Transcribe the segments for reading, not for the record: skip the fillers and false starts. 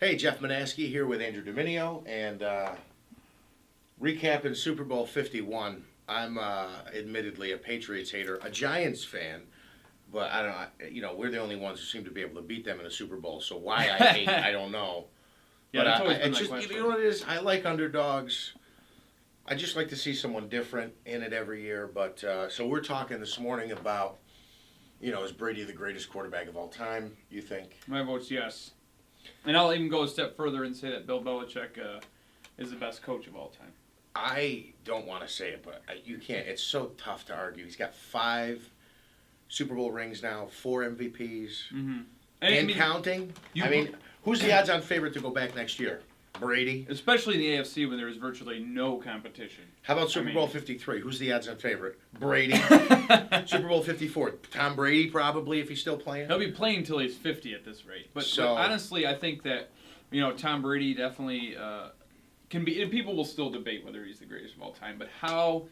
Hey, Jeff Manaski here with Andrew Dominio, and recapping Super Bowl 51. I'm admittedly a Patriots hater, a Giants fan, but I don't. We're the only ones who seem to be able to beat them in a Super Bowl. So why I hate, I don't know. Yeah, But that's always I been just, my question. you know what it is? I like underdogs. I just like to see someone different in it every year. But so we're talking this morning about, is Brady the greatest quarterback of all time? You think? My vote's yes. And I'll even go a step further and say that Bill Belichick is the best coach of all time. I don't want to say it, but you can't. It's so tough to argue. He's got 5 Super Bowl rings now, 4 MVPs, and counting. Who's the odds-on favorite to go back next year? Brady? Especially in the AFC when there is virtually no competition. How about Super Bowl 53? Who's the odds-on favorite? Brady. Super Bowl 54? Tom Brady, probably, if he's still playing. He'll be playing until he's 50 at this rate. But honestly, I think that Tom Brady definitely can be. And people will still debate whether he's the greatest of all time. But how?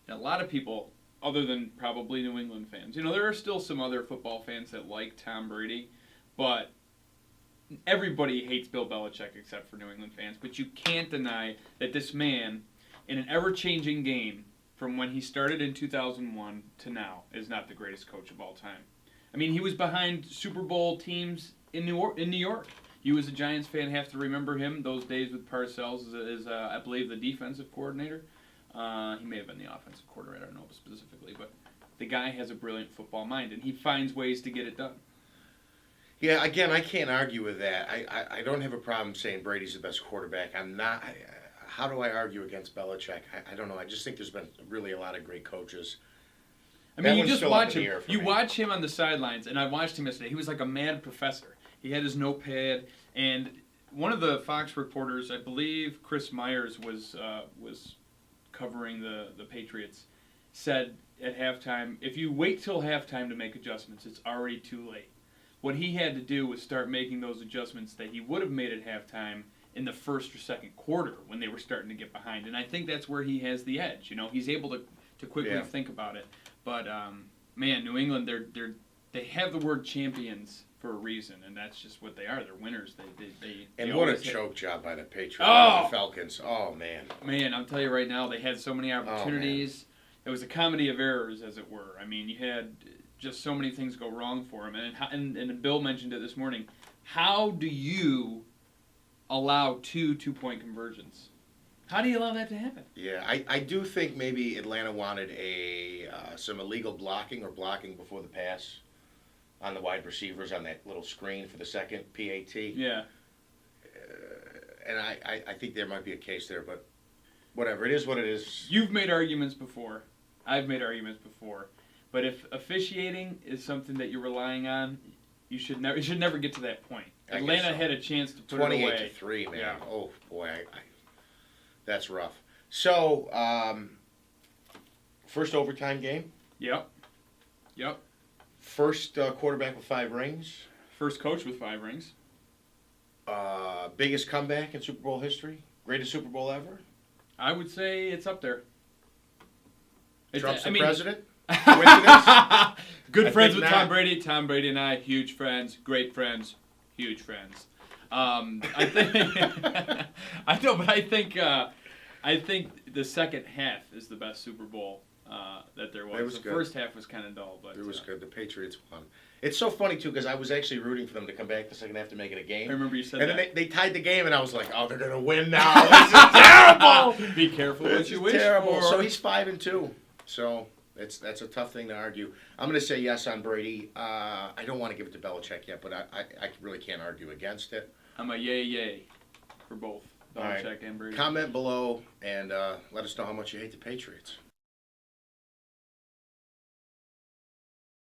A lot of people, other than probably New England fans, there are still some other football fans that like Tom Brady, but everybody hates Bill Belichick except for New England fans. But you can't deny that this man, in an ever-changing game, from when he started in 2001 to now, is not the greatest coach of all time. I mean, he was behind Super Bowl teams in New York. You as a Giants fan have to remember him, those days with Parcells as I believe, the defensive coordinator. He may have been the offensive coordinator, I don't know specifically. But the guy has a brilliant football mind, and he finds ways to get it done. Yeah, again, I can't argue with that. I don't have a problem saying Brady's the best quarterback. I'm not. How do I argue against Belichick? I don't know. I just think there's been really a lot of great coaches. I mean, you just watch him. You watch him on the sidelines, and I watched him yesterday. He was like a mad professor. He had his notepad, and one of the Fox reporters, I believe Chris Myers, was covering the Patriots, said at halftime, if you wait till halftime to make adjustments, it's already too late. What he had to do was start making those adjustments that he would have made at halftime in the first or second quarter when they were starting to get behind. And I think that's where he has the edge. He's able to quickly think about it. But, man, New England, they have the word champions for a reason, and that's just what they are. They're winners. And what a choke job by the Patriots. The Falcons. Oh, man. Man, I'll tell you right now, they had so many opportunities. It was a comedy of errors, as it were. I mean, you had just so many things go wrong for him. And Bill mentioned it this morning. How do you allow 2 two-point conversions? How do you allow that to happen? Yeah, I do think maybe Atlanta wanted some illegal blocking or blocking before the pass on the wide receivers on that little screen for the second PAT. Yeah. And I think there might be a case there, but whatever. It is what it is. You've made arguments before. I've made arguments before. But if officiating is something that you're relying on, you should never get to that point. Atlanta had a chance to put it away. 28-3, man. Yeah. Oh boy, that's rough. So, first overtime game. Yep. First quarterback with 5 rings. First coach with 5 rings. Biggest comeback in Super Bowl history. Greatest Super Bowl ever. I would say it's up there. Trump's the president. Good friends with Tom Brady. Tom Brady and I, huge friends, great friends, huge friends. I think I know, but I think the second half is the best Super Bowl that there was. It was the good. First half was kind of dull, but it was good. The Patriots won. It's so funny too because I was actually rooting for them to come back the second half to make it a game. I remember you said that. And then they tied the game, and I was like, "Oh, they're gonna win now. This is terrible. Be careful what you wish for." So he's 5-2. So that's a tough thing to argue. I'm going to say yes on Brady. I don't want to give it to Belichick yet, but I really can't argue against it. I'm a yay for both Belichick and Brady. Comment below and let us know how much you hate the Patriots.